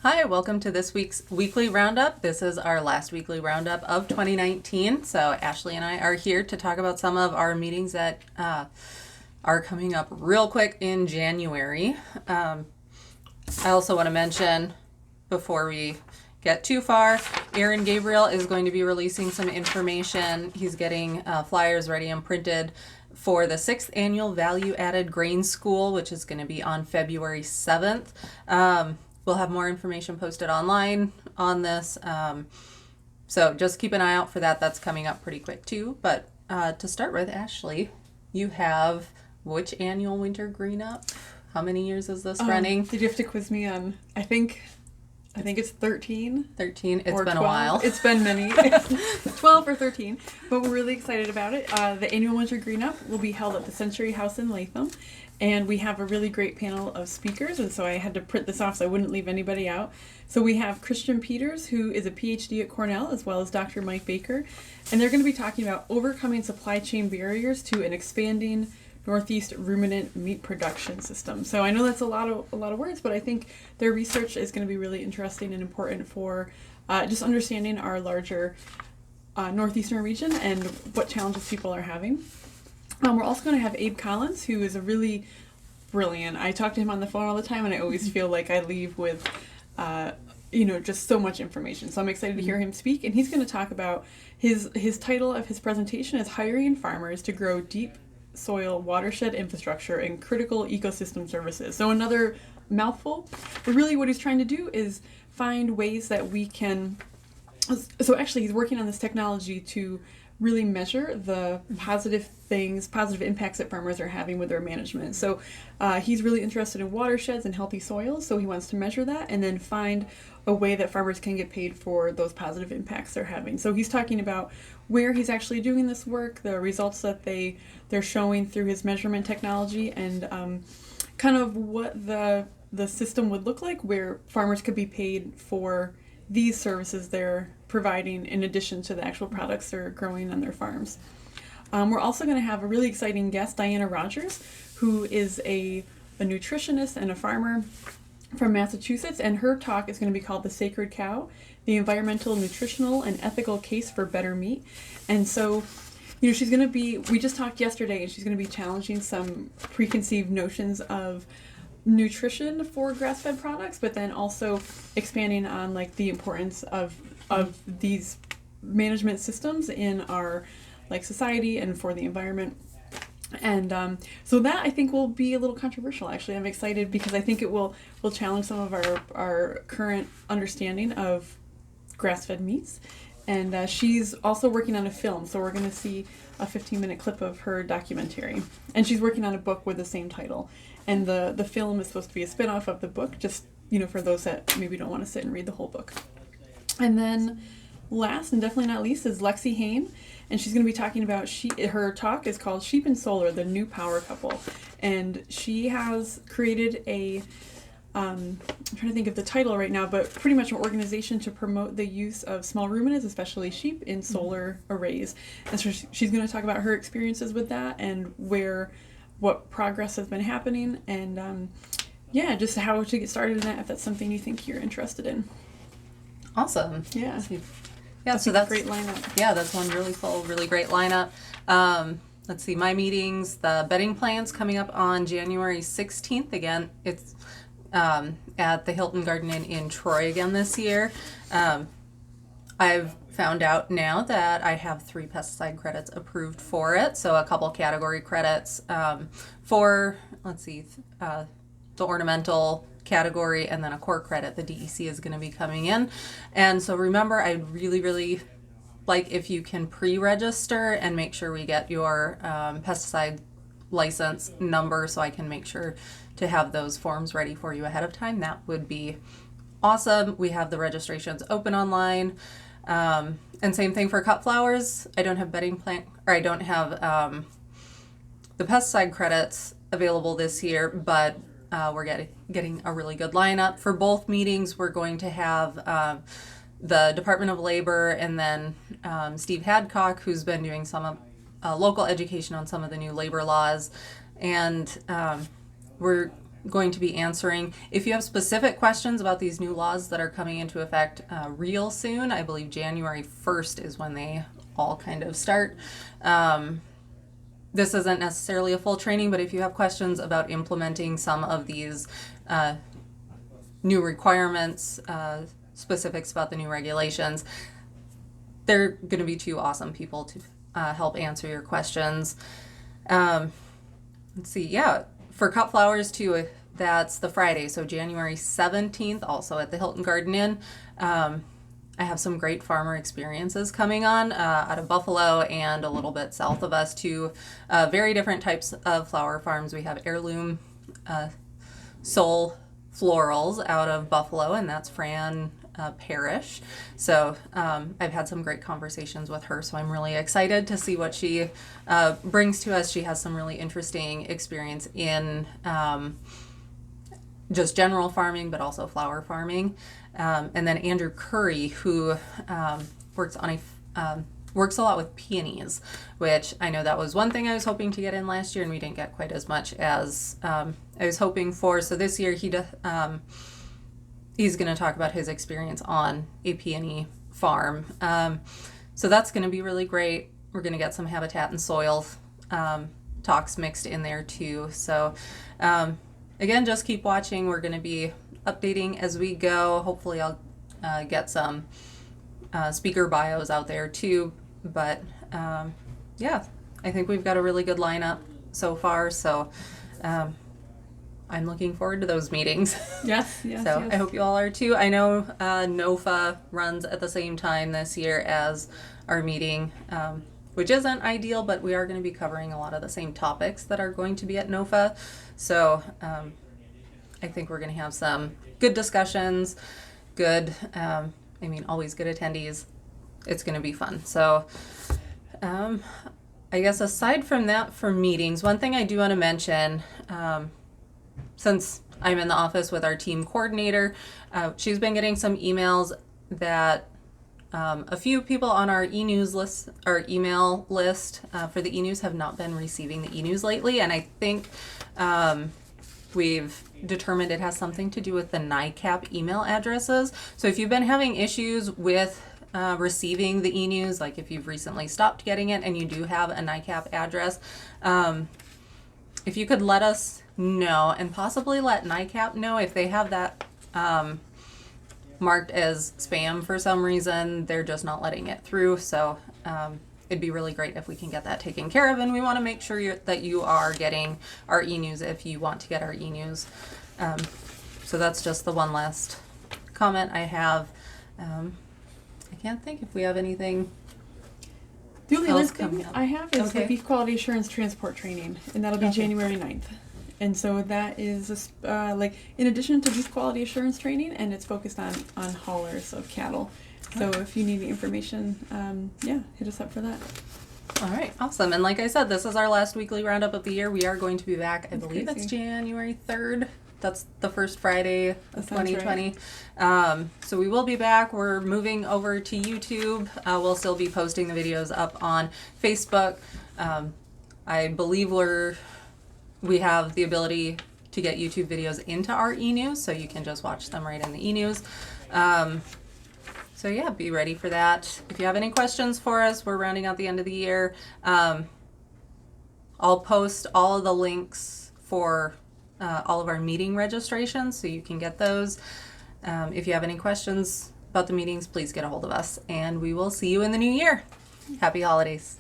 Hi, welcome to this week's weekly roundup. This is our last weekly roundup of 2019. So Ashley and I are here to talk about some of our meetings that are coming up real quick in January. I also want to mention, before we get too far, Aaron Gabriel is going to be releasing some information. He's getting flyers ready and printed for the 6th annual Value Added Grain School, which is going to be on February 7th. We'll have more information posted online on this. So just keep an eye out for that. That's coming up pretty quick too. But to start with, Ashley, you have which annual Winter Green Up? How many years is this running? Did you have to quiz me on, I think it's 13. 13. It's or been 12. a while. It's been many. 12 or 13. But we're really excited about it. The annual Winter Green Up will be held at the Century House in Latham. And we have a really great panel of speakers. And so I had to print this off so I wouldn't leave anybody out. So we have Christian Peters, who is a PhD at Cornell, as well as Dr. Mike Baker. And they're going to be talking about overcoming supply chain barriers to an expanding Northeast ruminant meat production system. So I know that's a lot of words, but I think their research is going to be really interesting and important for just understanding our larger northeastern region and what challenges people are having. We're also going to have Abe Collins, who is a really brilliant. I talk to him on the phone all the time, and I always feel like I leave with just so much information. So I'm excited to hear him speak, and he's going to talk about his title of his presentation is Hiring Farmers to Grow Deep Soil Watershed Infrastructure and Critical Ecosystem Services. So another mouthful, but really what he's trying to do is find ways that we can, so actually he's working on this technology to really measure the positive impacts that farmers are having with their management. So he's really interested in watersheds and healthy soils, so he wants to measure that and then find a way that farmers can get paid for those positive impacts they're having. So he's talking about where he's actually doing this work, the results that they're showing through his measurement technology, and kind of what the system would look like where farmers could be paid for these services they're providing in addition to the actual products they're growing on their farms. We're also going to have a really exciting guest, Diana Rogers, who is a nutritionist and a farmer from Massachusetts, and her talk is going to be called The Sacred Cow, the Environmental, Nutritional, and Ethical Case for Better Meat. And so, she's going to be, we just talked yesterday, and she's going to be challenging some preconceived notions of nutrition for grass-fed products, but then also expanding on the importance of these management systems in our society and for the environment. And so that I think will be a little controversial. Actually, I'm excited because I think it will challenge some of our current understanding of grass-fed meats. And she's also working on a film, so we're going to see a 15-minute clip of her documentary. And she's working on a book with the same title. And the film is supposed to be a spin-off of the book, just for those that maybe don't want to sit and read the whole book. And then last and definitely not least is Lexi Hain, and she's going to be talking about her talk is called Sheep and Solar, the New Power Couple. And she has created I'm trying to think of the title right now, but pretty much an organization to promote the use of small ruminants, especially sheep, in solar arrays. And so she's going to talk about her experiences with that and what progress has been happening, and just how to get started in that if that's something you think you're interested in. Awesome. Yeah. Yeah, so that's a great lineup. Yeah, that's one really full, really great lineup. Let's see, my meetings, the bedding plans coming up on January 16th. Again, it's at the Hilton Garden Inn in Troy again this year. I've found out now that I have 3 pesticide credits approved for it. So a couple category credits for, the ornamental category, and then a core credit. The DEC is going to be coming in. And so remember, I'd really, really like if you can pre-register and make sure we get your pesticide license number so I can make sure to have those forms ready for you ahead of time. That would be awesome. We have the registrations open online. And same thing for cut flowers. I don't have I don't have the pesticide credits available this year, but we're getting a really good lineup. For both meetings, we're going to have the Department of Labor and then Steve Hadcock, who's been doing some local education on some of the new labor laws. And we're going to be answering. If you have specific questions about these new laws that are coming into effect real soon, I believe January 1st is when they all kind of start. This isn't necessarily a full training, but if you have questions about implementing some of these new requirements, specifics about the new regulations, they're going to be two awesome people to help answer your questions. Let's see, yeah, for cut flowers too, that's the Friday, so January 17th, also at the Hilton Garden Inn. I have some great farmer experiences coming on out of Buffalo and a little bit south of us too. Very different types of flower farms. We have Heirloom Soul Florals out of Buffalo, and that's Fran Parrish. So I've had some great conversations with her, so I'm really excited to see what she brings to us. She has some really interesting experience in just general farming, but also flower farming. And then Andrew Curry, who works a lot with peonies, which I know that was one thing I was hoping to get in last year, and we didn't get quite as much as I was hoping for. So this year he's going to talk about his experience on a peony farm. So that's going to be really great. We're going to get some habitat and soil talks mixed in there too. So again, just keep watching. We're going to be updating as we go. Hopefully I'll get some speaker bios out there too. But yeah, I think we've got a really good lineup so far. So I'm looking forward to those meetings. Yes. So I hope you all are too. I know NOFA runs at the same time this year as our meeting, which isn't ideal, but we are going to be covering a lot of the same topics that are going to be at NOFA. So I think we're going to have some good discussions, always good attendees. It's going to be fun. So I guess aside from that, for meetings, one thing I do want to mention, since I'm in the office with our team coordinator, she's been getting some emails that a few people on our e-news list, our email list for the e-news, have not been receiving the e-news lately, and I think we've determined it has something to do with the NICAP email addresses. So if you've been having issues with receiving the e-news, like if you've recently stopped getting it and you do have a NICAP address, if you could let us know, and possibly let NICAP know if they have that marked as spam for some reason. They're just not letting it through. So it'd be really great if we can get that taken care of, and we want to make sure that you are getting our e-news if you want to get our e-news. So that's just the one last comment I have. I can't think if we have anything. The only other else coming thing up. I have is Okay. the Beef Quality Assurance Transport Training, and that'll be Okay. January 9th. And so that is in addition to beef quality assurance training, and it's focused on haulers of cattle. So if you need any information, hit us up for that. All right, awesome. And like I said, this is our last weekly roundup of the year. We are going to be back, I believe crazy. it's January 3rd. That's the first Friday That of sounds 2020. So we will be back. We're moving over to YouTube. We'll still be posting the videos up on Facebook. I believe we have the ability to get YouTube videos into our e-news, so you can just watch them right in the e-news. So yeah, be ready for that. If you have any questions for us, we're rounding out the end of the year. I'll post all of the links for all of our meeting registrations, so you can get those. If you have any questions about the meetings, please get a hold of us, and we will see you in the new year. Happy holidays.